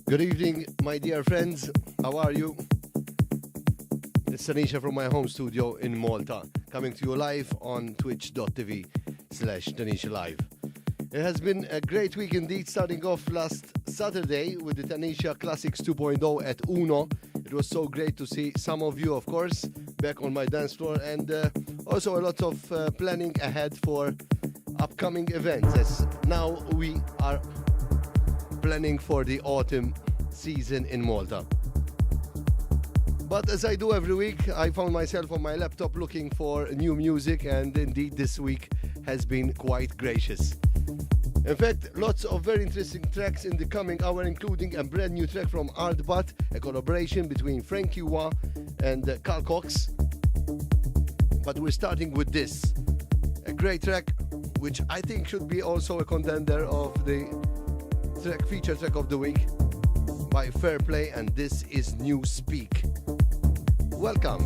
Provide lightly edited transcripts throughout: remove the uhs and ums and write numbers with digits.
Good evening, my dear friends. How are you? It's Tenishia from my home studio in Malta, coming to you live on twitch.tv/Tenishia Live. It has been a great week indeed, starting off last Saturday with the Tenishia Classics 2.0 at Uno. It was so great to see some of you, of course, back on my dance floor, and also a lot of planning ahead for upcoming events, as now we are planning for the autumn season in Malta. But as I do every week, I found myself on my laptop looking for new music, and indeed this week has been quite gracious. In fact, lots of very interesting tracks in the coming hour, including a brand new track from Artbat, a collaboration between Frankie Wah and Carl Cox. But we're starting with this, a great track which I think should be also a contender of the feature track of the week by Fairplay, and this is New Speak. Welcome.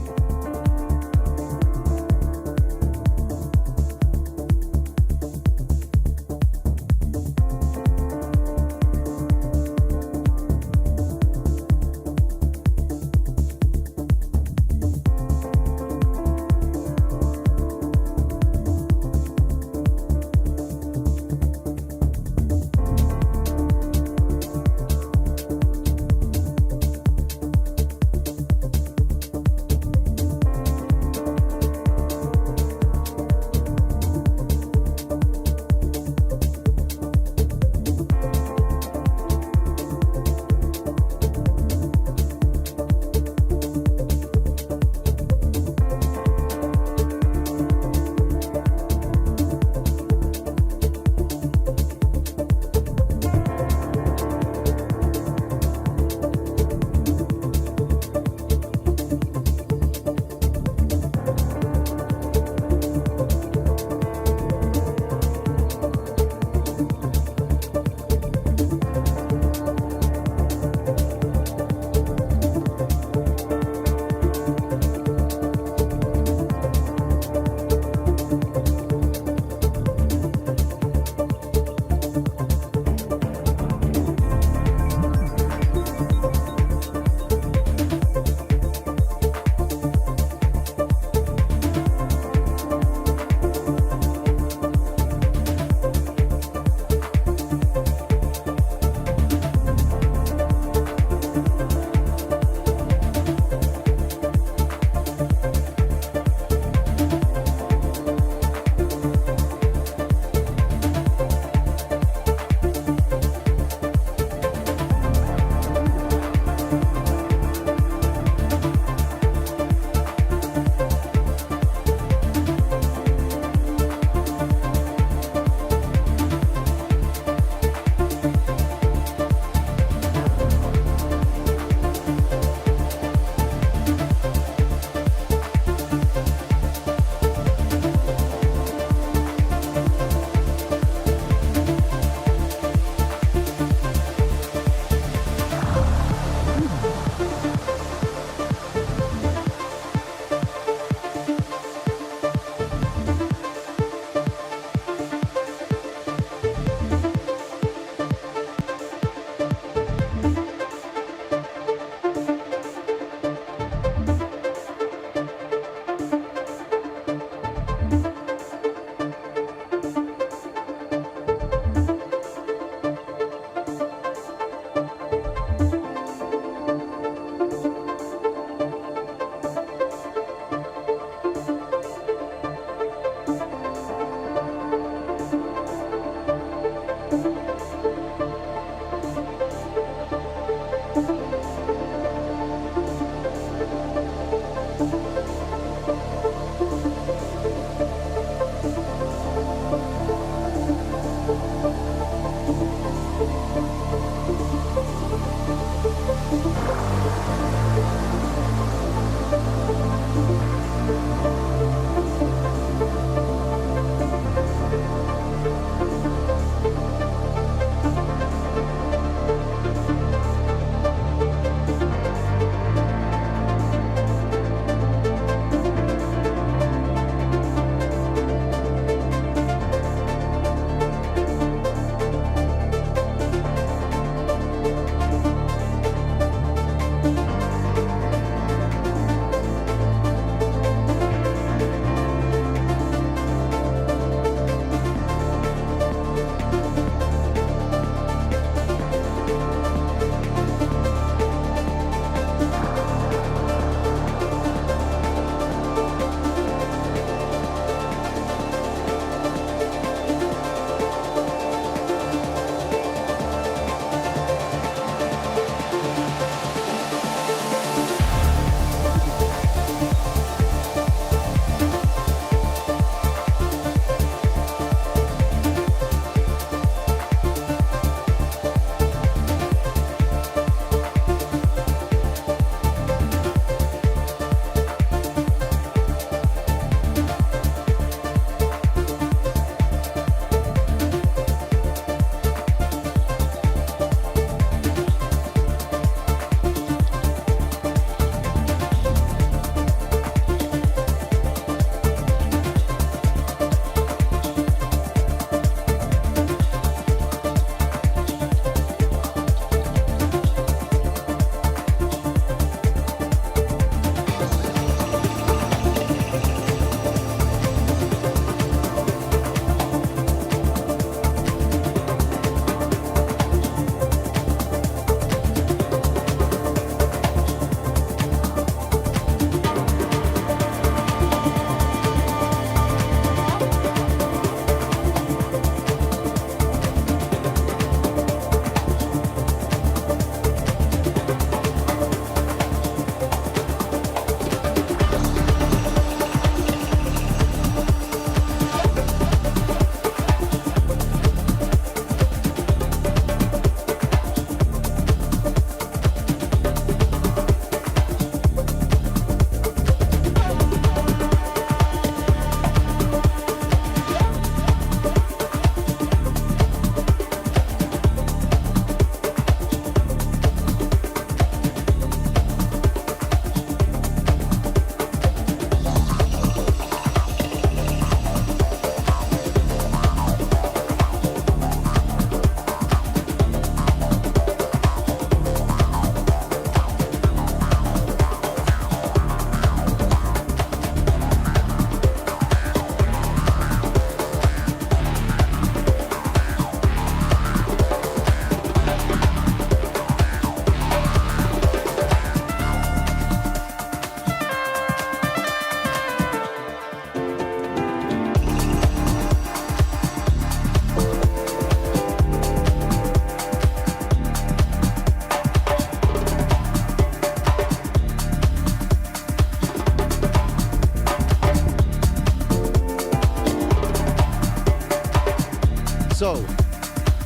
So,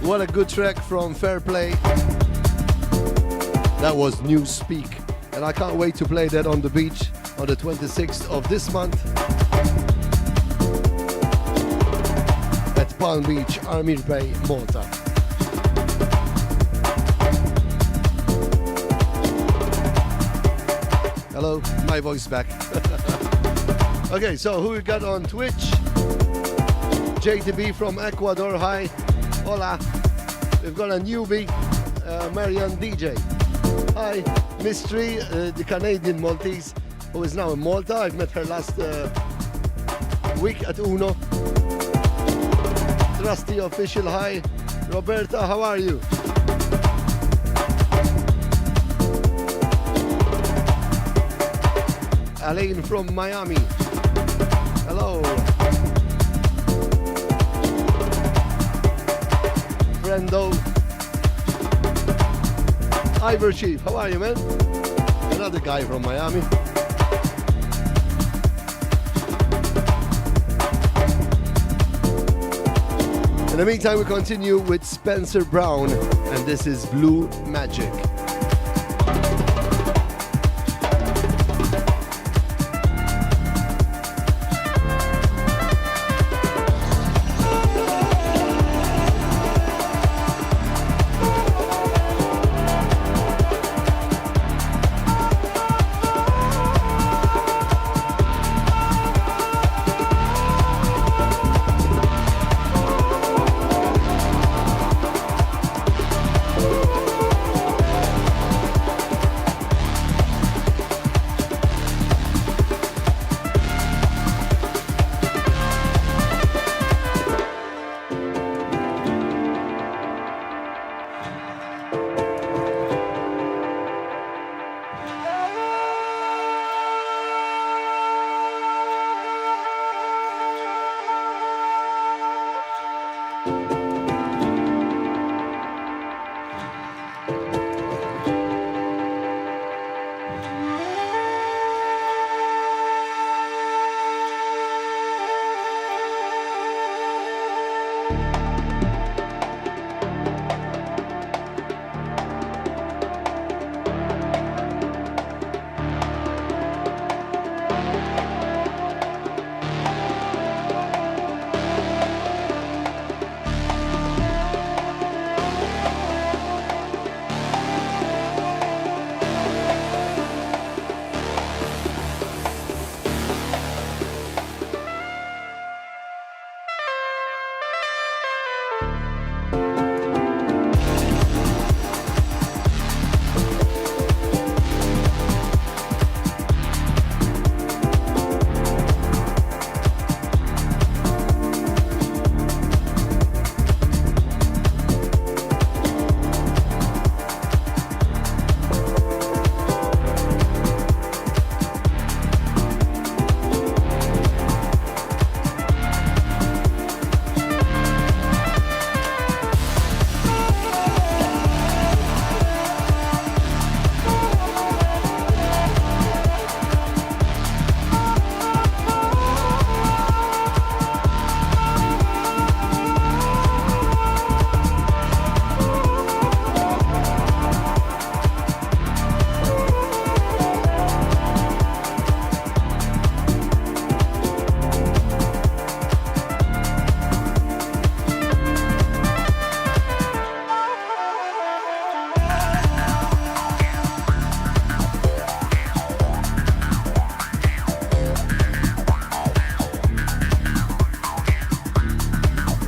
what a good track from Fair Play. That was New Speak. And I can't wait to play that on the beach on the 26th of this month at Palm Beach, Armir Bay, Malta. Hello, my voice back. Okay, so who we got on Twitch? JTB from Ecuador, hi. Hola. We've got a newbie, Marianne DJ. Hi. Mystery, the Canadian Maltese, who is now in Malta. I've met her last week at Uno. Trusty Official, hi. Roberta, how are you? Alain from Miami. Hello. Brendo. Ivor Chief, how are you, man? Another guy from Miami. In the meantime, we continue with Spencer Brown, and this is Blue Magic.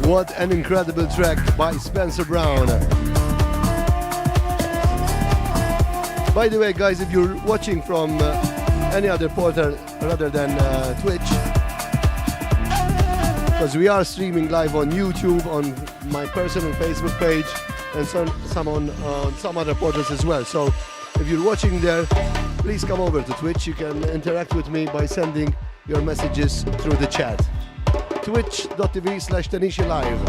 What an incredible track by Spencer Brown. By the way, guys, if you're watching from any other portal rather than Twitch, because we are streaming live on YouTube, on my personal Facebook page, and some on some other portals as well. So if you're watching there, please come over to Twitch. You can interact with me by sending your messages through the chat. Twitch.tv/Tenishia Live.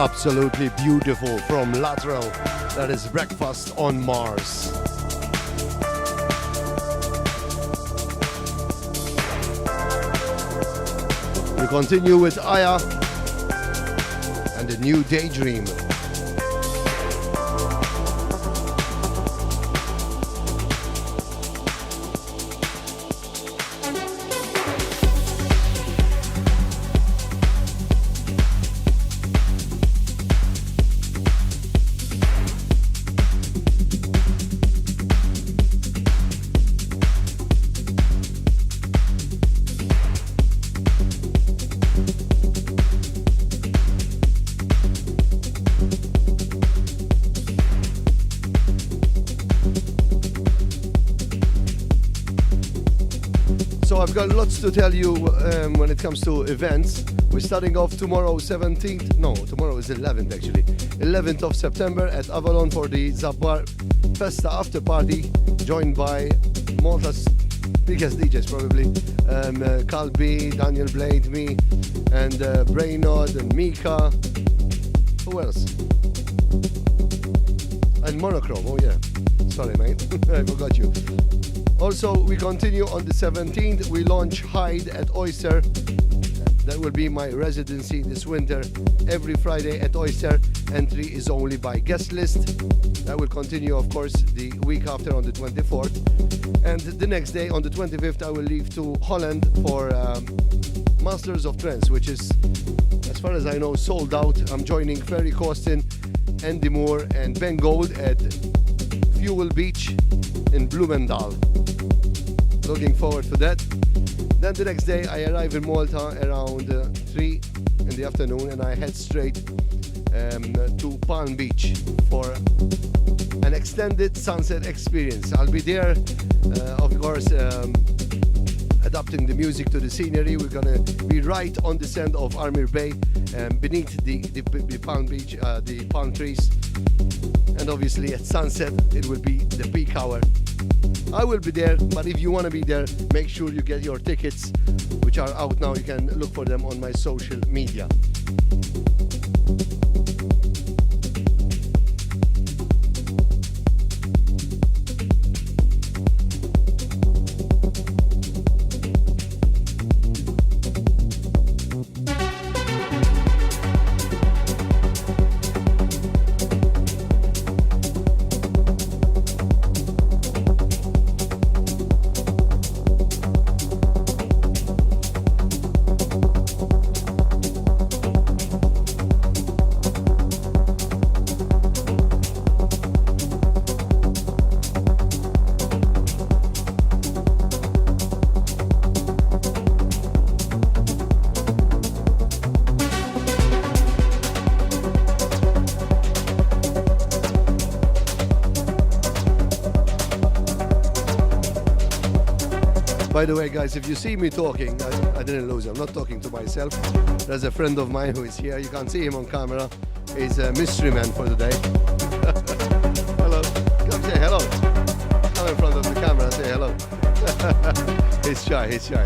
Absolutely beautiful from Lateral. That is Breakfast on Mars. We continue with Aya and the new Daydream. I've got lots to tell you when it comes to events. We're starting off tomorrow 17th, no, tomorrow is 11th actually, 11th of September at Avalon for the Zabbar Festa after party, joined by Malta's biggest DJs probably, Calbi, Daniel Blade, me, and Brainod and Mika. Who else? And Monochrome, oh yeah. Sorry mate, I forgot you. Also, we continue on the 17th. We launch Hyde at Oyster. That will be my residency this winter. Every Friday at Oyster. Entry is only by guest list. That will continue, of course, the week after on the 24th. And the next day, on the 25th, I will leave to Holland for Masters of Trance, which is, as far as I know, sold out. I'm joining Ferry Costin, Andy Moore, and Ben Gold at Fuel Beach in Bloemendal. Looking forward to that. Then the next day I arrive in Malta around 3 in the afternoon and I head straight to Palm Beach for an extended sunset experience. I'll be there, of course, adapting the music to the scenery. We're gonna be right on the sand of Armir Bay, beneath the Palm Beach, the palm trees. And obviously at sunset it will be the peak hour. I will be there, but if you want to be there, make sure you get your tickets, which are out now. You can look for them on my social media. By the way, guys, if you see me talking, I didn't lose it. I'm not talking to myself. There's a friend of mine who is here. You can't see him on camera. He's a mystery man for the day. Hello. Come say hello. Come in front of the camera and say hello. He's shy, he's shy.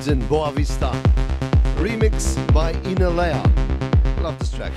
In Boa Vista, remix by Inalea. Love this track.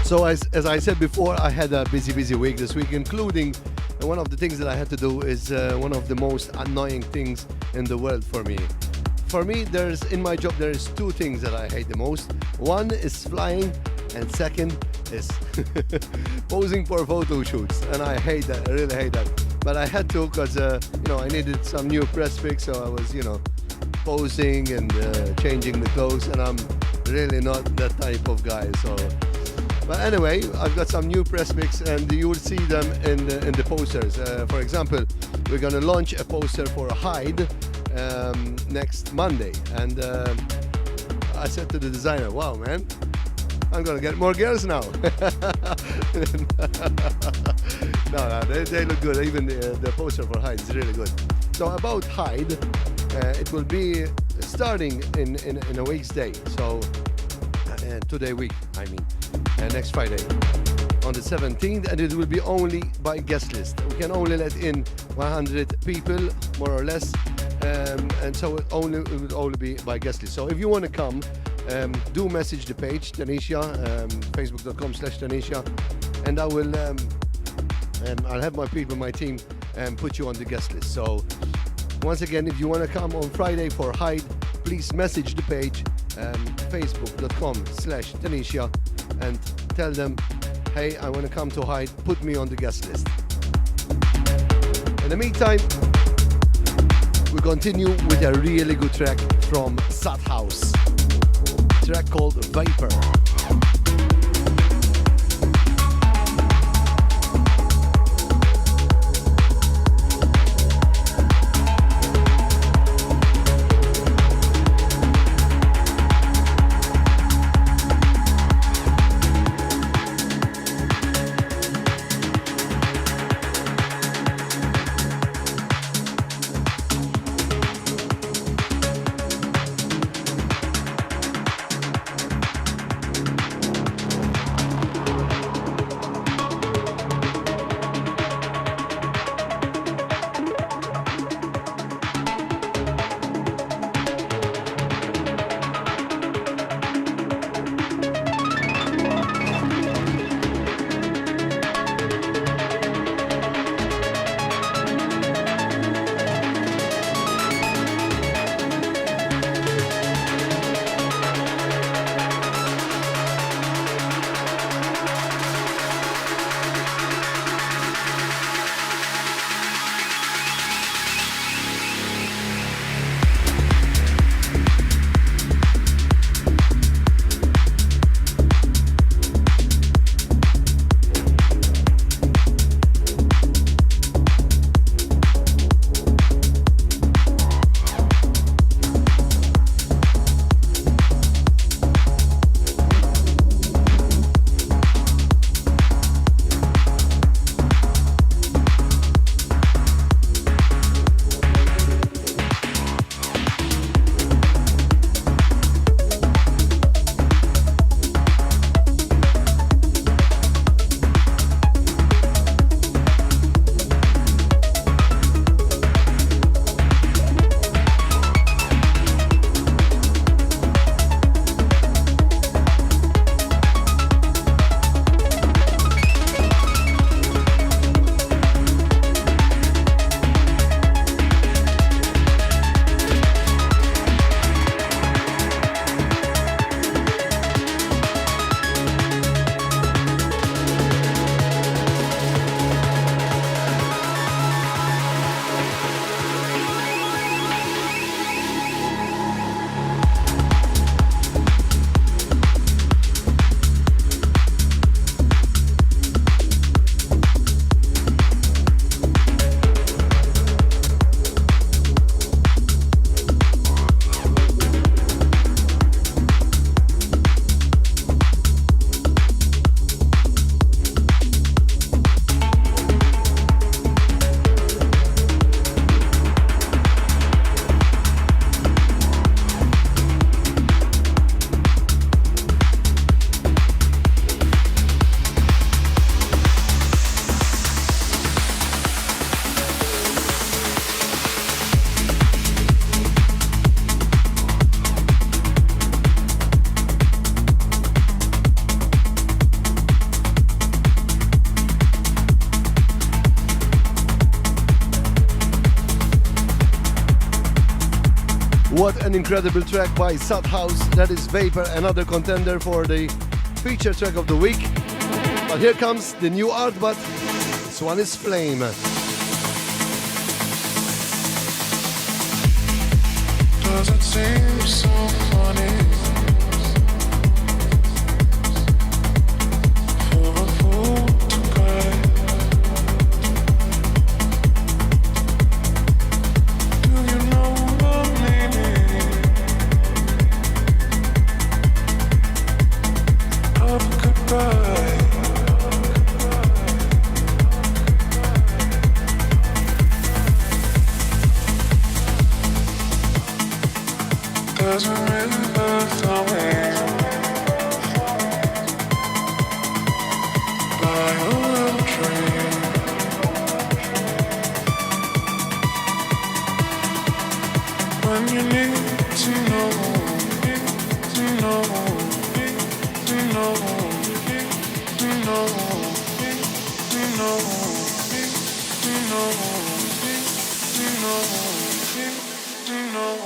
So as I said before, I had a busy week this week, including one of the things that I had to do is one of the most annoying things in the world for me. For me, in my job, there is two things that I hate the most. One is flying, and second is posing for photo shoots. And I hate that, I really hate that. But I had to because, I needed some new press pics, so I was, posing and changing the clothes, and I'm really not that type of guy. So, but anyway, I've got some new press pics, and you will see them in the posters. For example, we're gonna launch a poster for Hyde next Monday, and I said to the designer, "Wow, man, I'm gonna get more girls now." No, they look good. Even the poster for Hyde is really good. So about Hyde, it will be starting in a week's day. So today week, I mean, next Friday. on the 17th, and it will be only by guest list. We can only let in 100 people, more or less, and so it will only be by guest list. So if you want to come, do message the page Tenishia, facebook.com/Tenishia, and I will I'll have my people, my team, put you on the guest list. So once again, if you want to come on Friday for Hyde, please message the page facebook.com/Tenishia and tell them, hey, I want to come to Hyde, put me on the guest list. In the meantime, we continue with a really good track from Sat House, a track called Vapor. What an incredible track by Sat House. That is Vapor, another contender for the feature track of the week. But here comes the new art, but this one is Flame. Does it seem so funny for a fool to cry? Do you know the meaning of goodbye? There's a river flowing by you need to know, to know, to know, to know, to know, to know, to know, to know.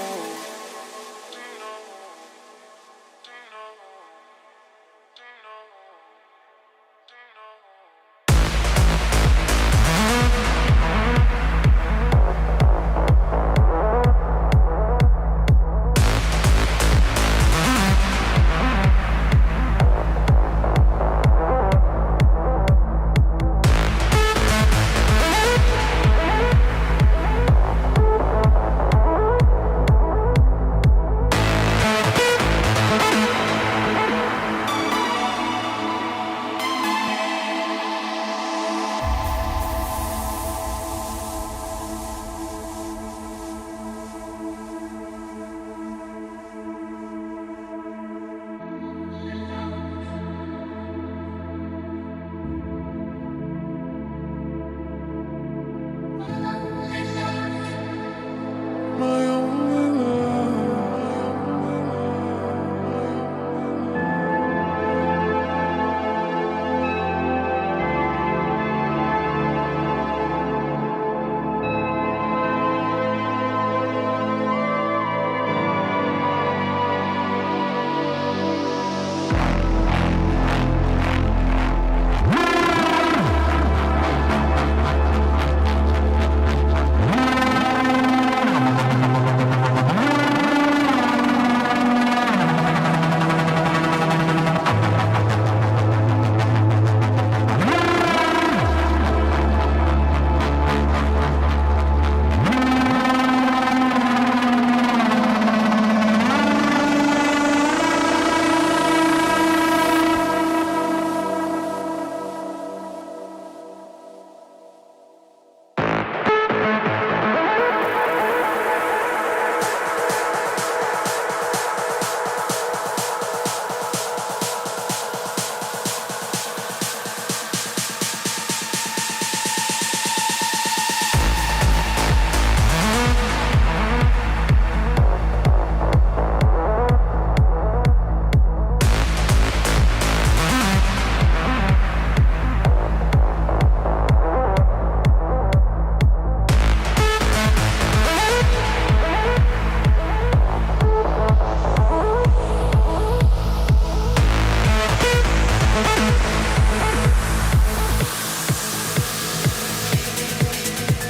My only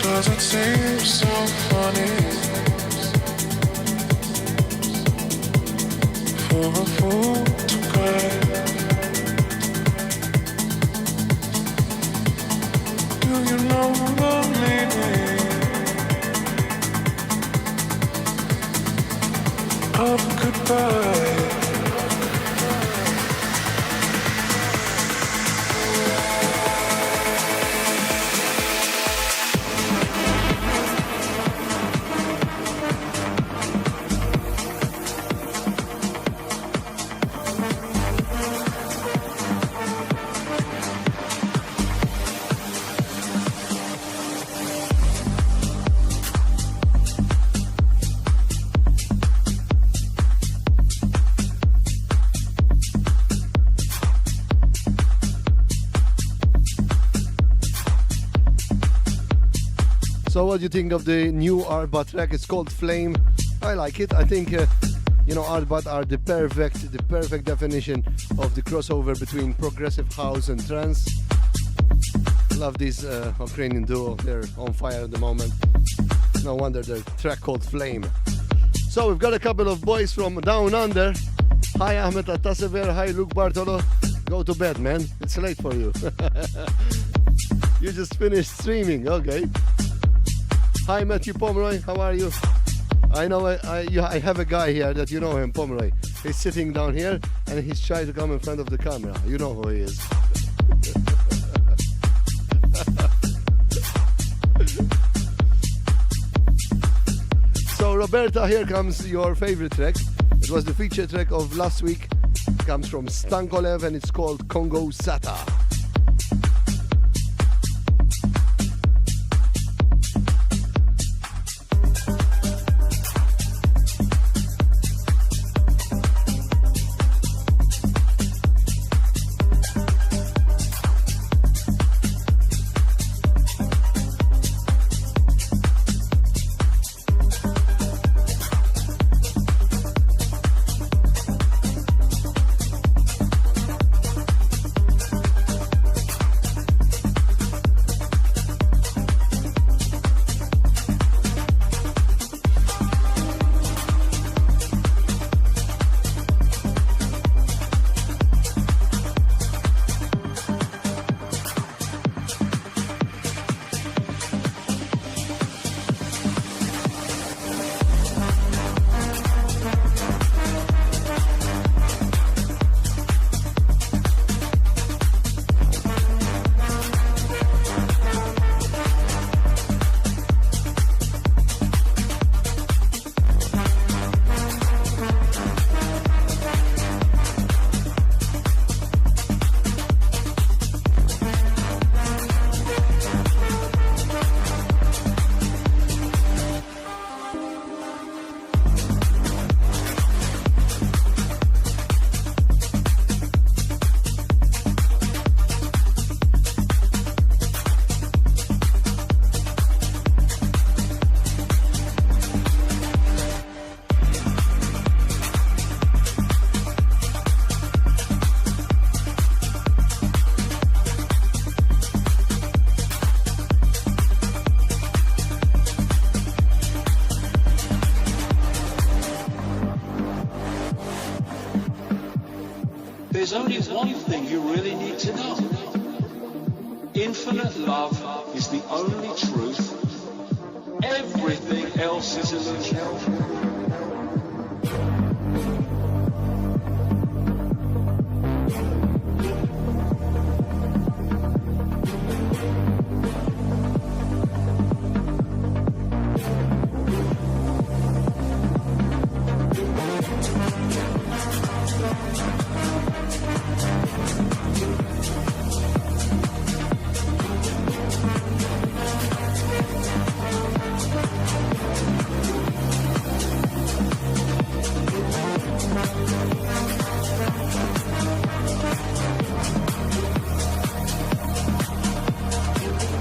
doesn't seem so funny for a fool to cry. Do you know the meaning of goodbye? So what do you think of the new Artbat track? It's called Flame. I like it. I think Artbat are the perfect definition of the crossover between progressive house and trance. Love this Ukrainian duo. They're on fire at the moment. No wonder their track called Flame. So we've got a couple of boys from down under. Hi Ahmed Attasever. Hi Luke Bartolo. Go to bed, man. It's late for you. You just finished streaming. Okay. Hi Matthew Pomeroy, how are you? I know I have a guy here that you know him, Pomeroy. He's sitting down here and he's trying to come in front of the camera. You know who he is. So Roberta, here comes your favorite track. It was the feature track of last week. It comes from Stankolev and it's called Congo Sata. the only truth. Everything else is illusion.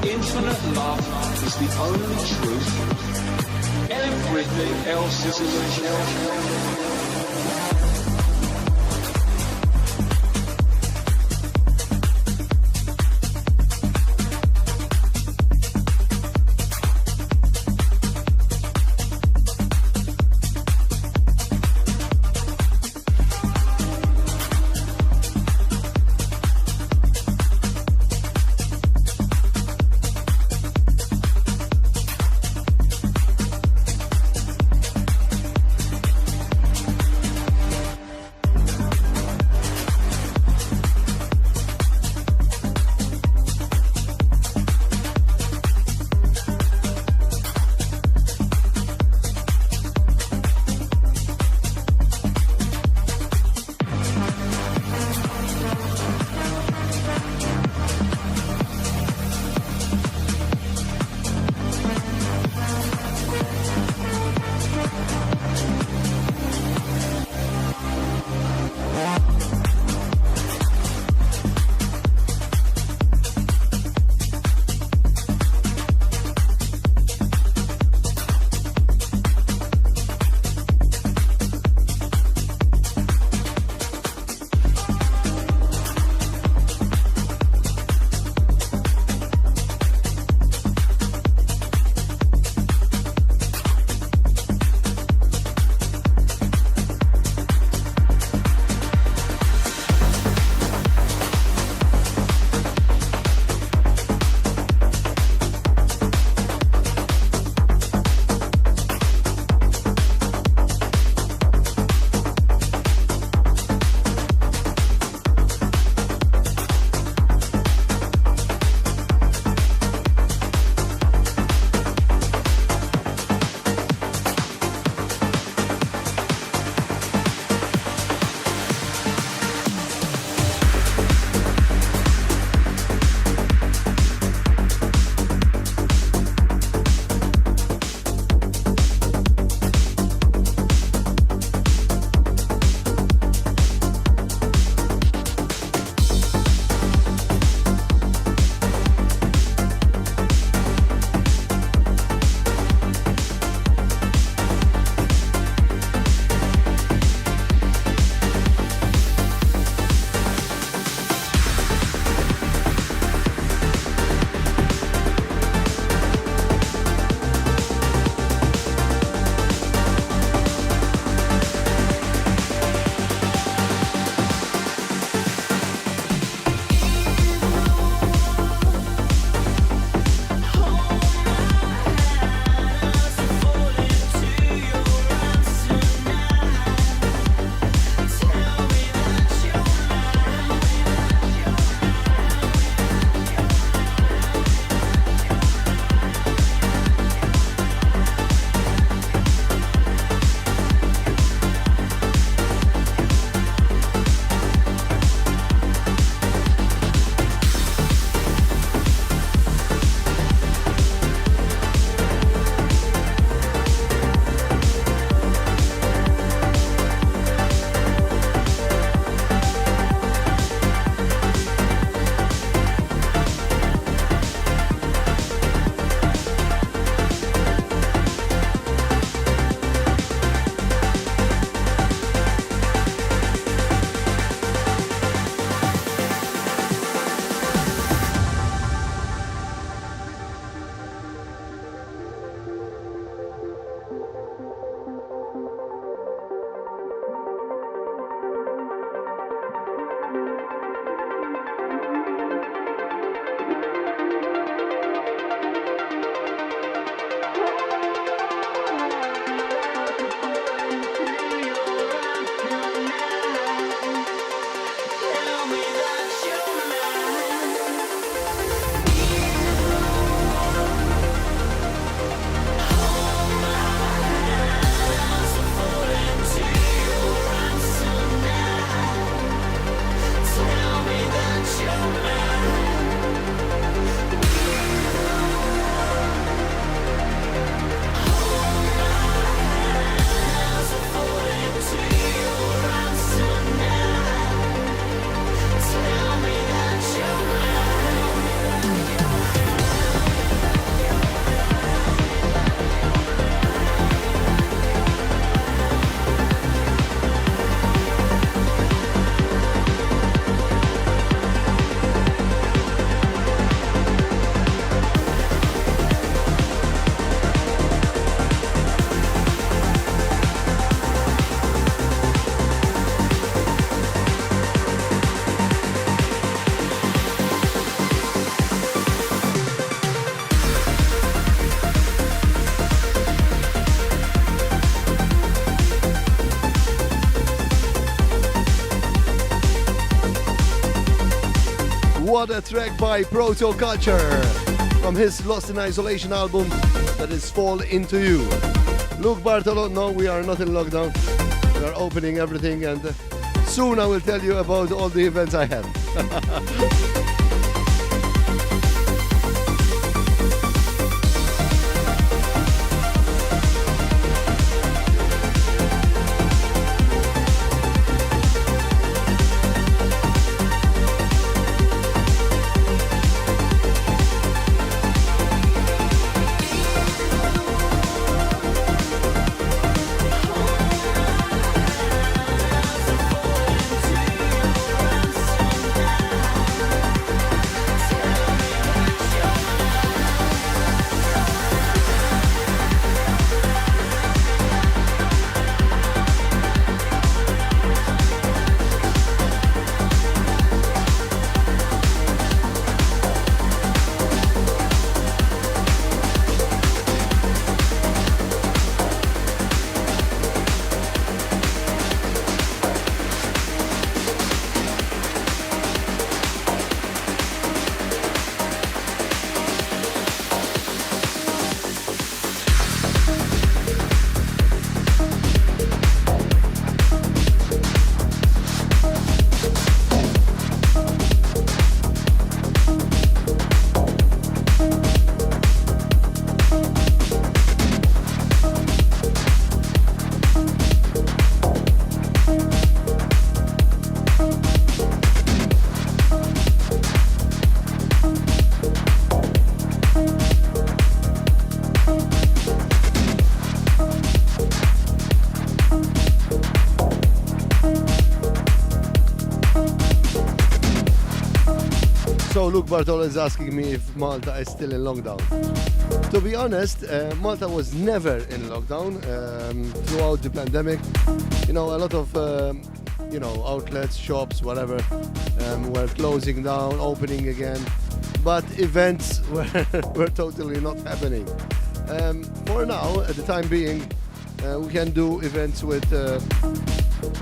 Infinite love is the only truth. Everything else is illusion. What a track by Proto Culture from his Lost in Isolation album that is Fall Into You. Luke Bartolo, no, we are not in lockdown. We are opening everything, and soon I will tell you about all the events I have. So Luke Bartolo is asking me if Malta is still in lockdown. To be honest, Malta was never in lockdown throughout the pandemic. You know, a lot of outlets, shops, whatever, were closing down, opening again, but events were totally not happening. For now, at the time being, we can do events with a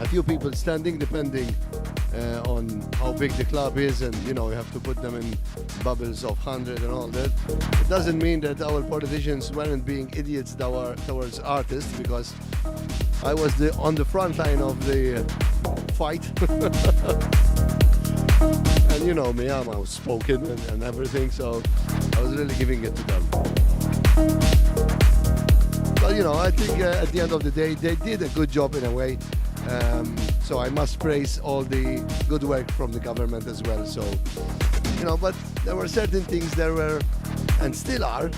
few people standing, depending on how big the club is, and you have to put them in bubbles of 100 and all that. It doesn't mean that our politicians weren't being idiots towards artists, because I was on the front line of the fight. And you know me, I'm outspoken and everything, so I was really giving it to them. But I think at the end of the day, they did a good job in a way. So I must praise all the good work from the government as well. So, but there were certain things there were, and still are,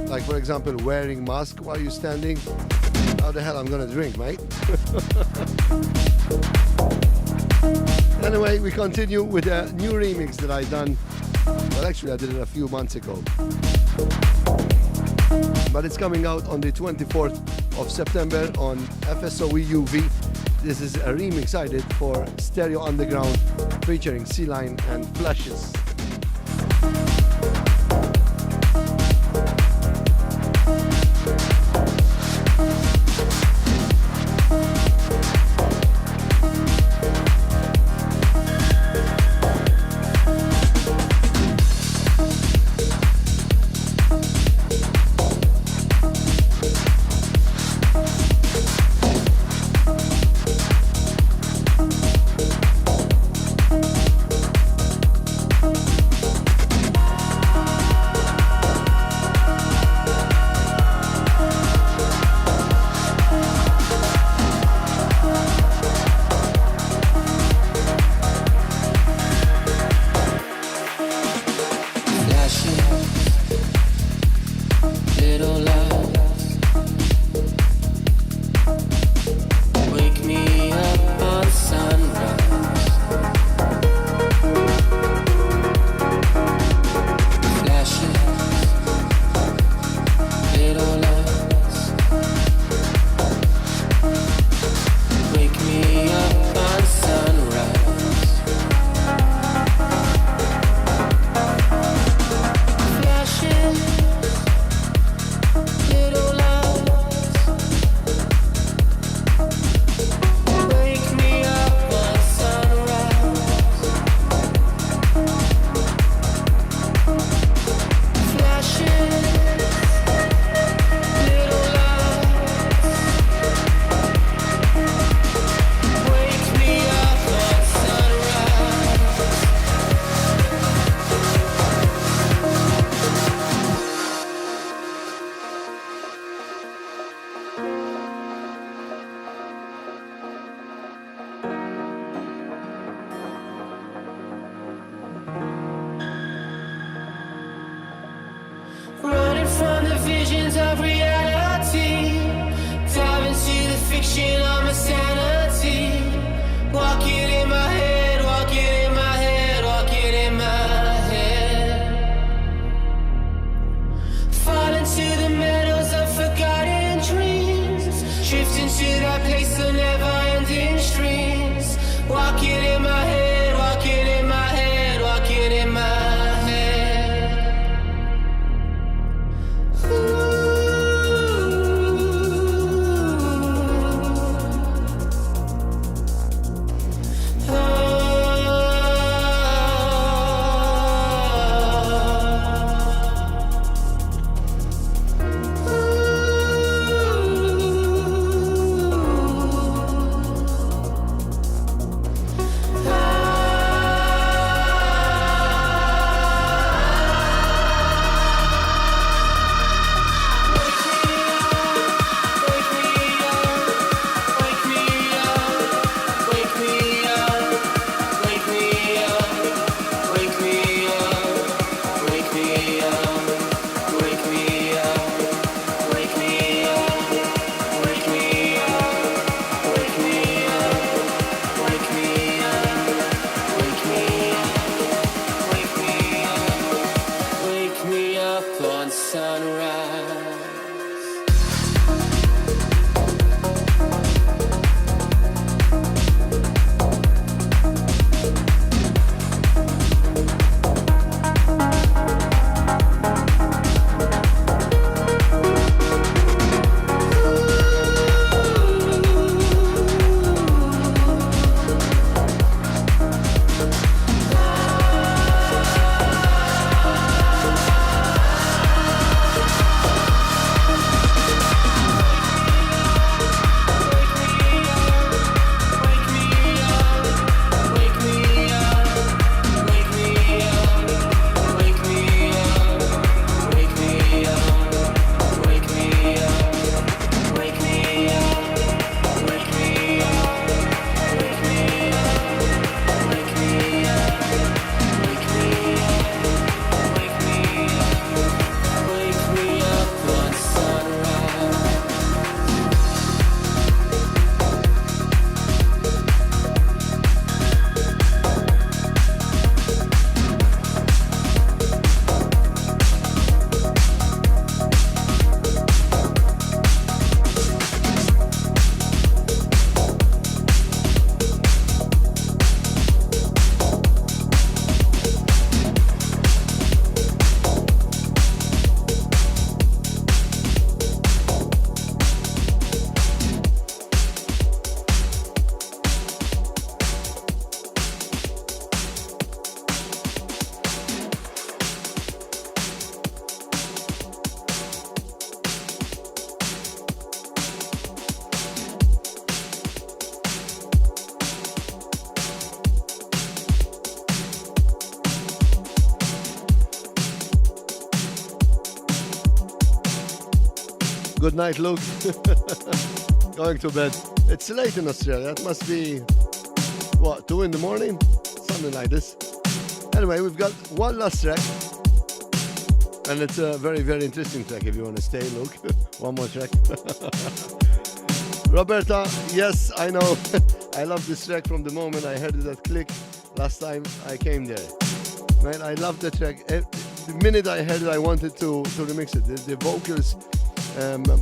like for example, wearing mask while you're standing. How the hell I'm gonna drink, mate? Anyway, we continue with a new remix that I done. Well, actually, I did it a few months ago. But it's coming out on the 24th of September on FSOE UV. This is a remix I did for Stereo Underground featuring C-Line and Flashes. place of never-ending streams. Walking in my head, walking in my head, walking in my head. Good night, Luke. Going to bed. It's late in Australia. It must be, what, 2 in the morning? Something like this. Anyway, we've got one last track. And it's a very, very interesting track if you want to stay, Luke. One more track. Roberta, yes, I know. I love this track from the moment I heard it at Click last time I came there. Man, I love the track. The minute I heard it, I wanted to remix it. The vocals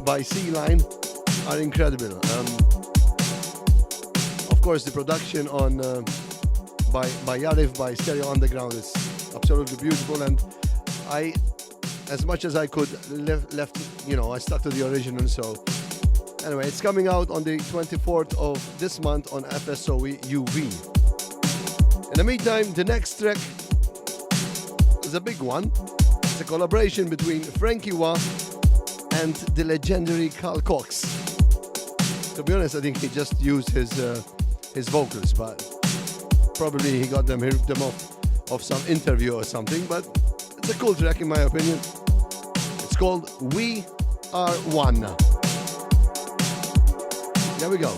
by C-Line are incredible. Of course, the production on by Yarif, by Stereo Underground is absolutely beautiful, and I, as much as I could, left, I stuck to the original. So anyway, it's coming out on the 24th of this month on FSOE UV. In the meantime, the next track is a big one. It's a collaboration between Frankie Wah and the legendary Carl Cox. To be honest, I think he just used his vocals, but probably he got them off of some interview or something. But it's a cool track in my opinion. It's called We Are One. Here we go.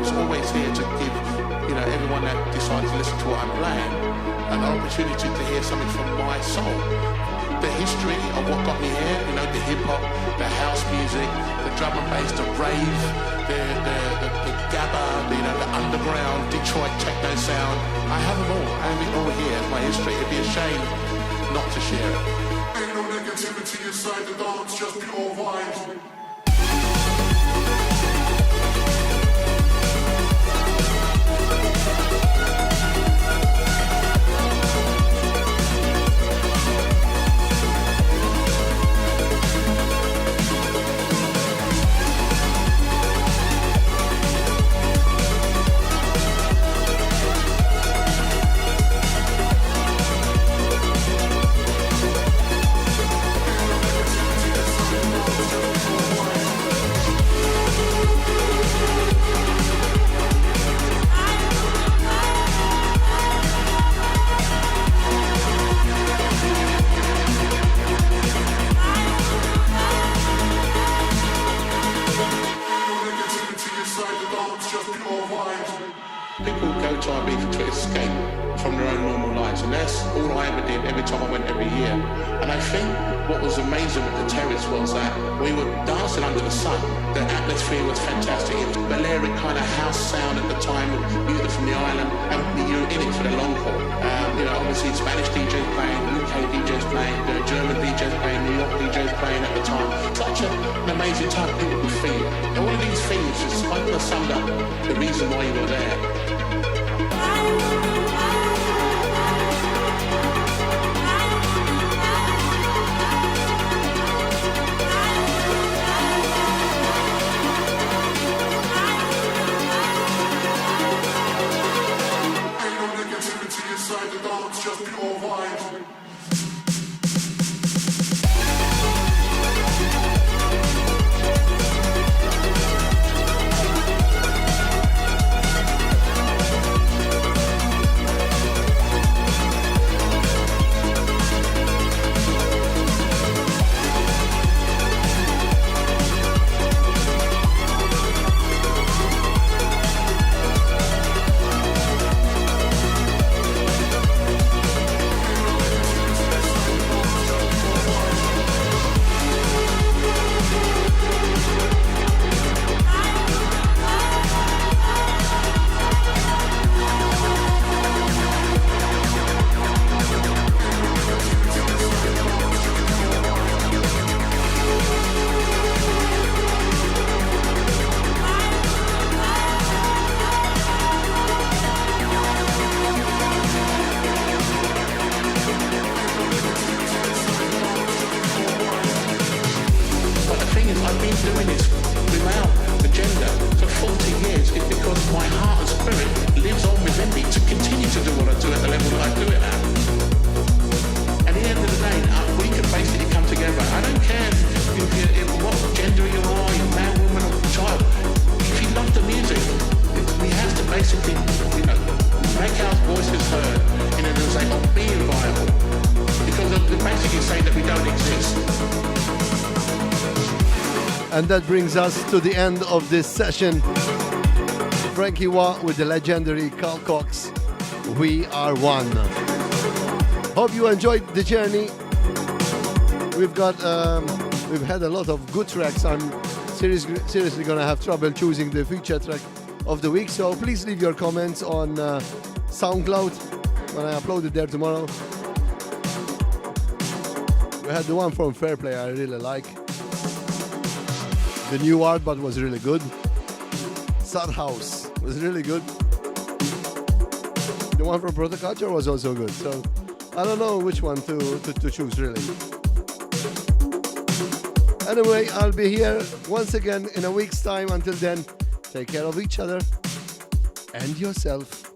was always here to give, everyone that decides to listen to what I'm playing, an opportunity to hear something from my soul. The history of what got me here, the hip-hop, the house music, the drum and bass, the rave, the gabba, the underground Detroit techno sound. I have them all. I have it all here as my history. It'd be a shame not to share it. Ain't no negativity inside the dance, just pure vibes. People go to Ibiza to escape from their own normal lives, and that's all I ever did every time I went every year. And I think what was amazing with the Terrace was that we were dancing under the sun. The atmosphere was fantastic. It was Balearic kind of house sound at the time, music from the island, and you were in it for the long haul. Obviously Spanish DJs playing, UK DJs playing, German DJs playing, New York DJs playing at the time. Such an amazing time. People could feel it. And all of these things just kind of summed up the reason why you were there. Inside the dance, just pure vibes. I've been doing this without agenda for 40 years. It's because my heart and spirit lives on within me to continue to do what I do at the level that I do it at. At the end of the day, we can basically come together. I don't care what gender you are, you're man, woman or child. If you love the music, we have to basically, make our voices heard in a way of being viable. Because they're basically saying that we don't exist. And that brings us to the end of this session. Frankie Wah with the legendary Carl Cox. We are one. Hope you enjoyed the journey. We've had a lot of good tracks. I'm seriously gonna have trouble choosing the feature track of the week. So please leave your comments on SoundCloud when I upload it there tomorrow. We had the one from Fairplay I really like. The new art, but was really good. Sad House was really good. The one from Protoculture was also good. So I don't know which one to choose really. Anyway, I'll be here once again in a week's time. Until then, take care of each other and yourself.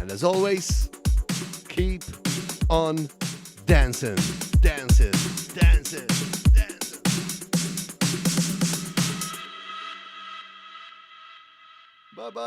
And as always, keep on dancing, dancing, dancing, dancing. Bye-bye.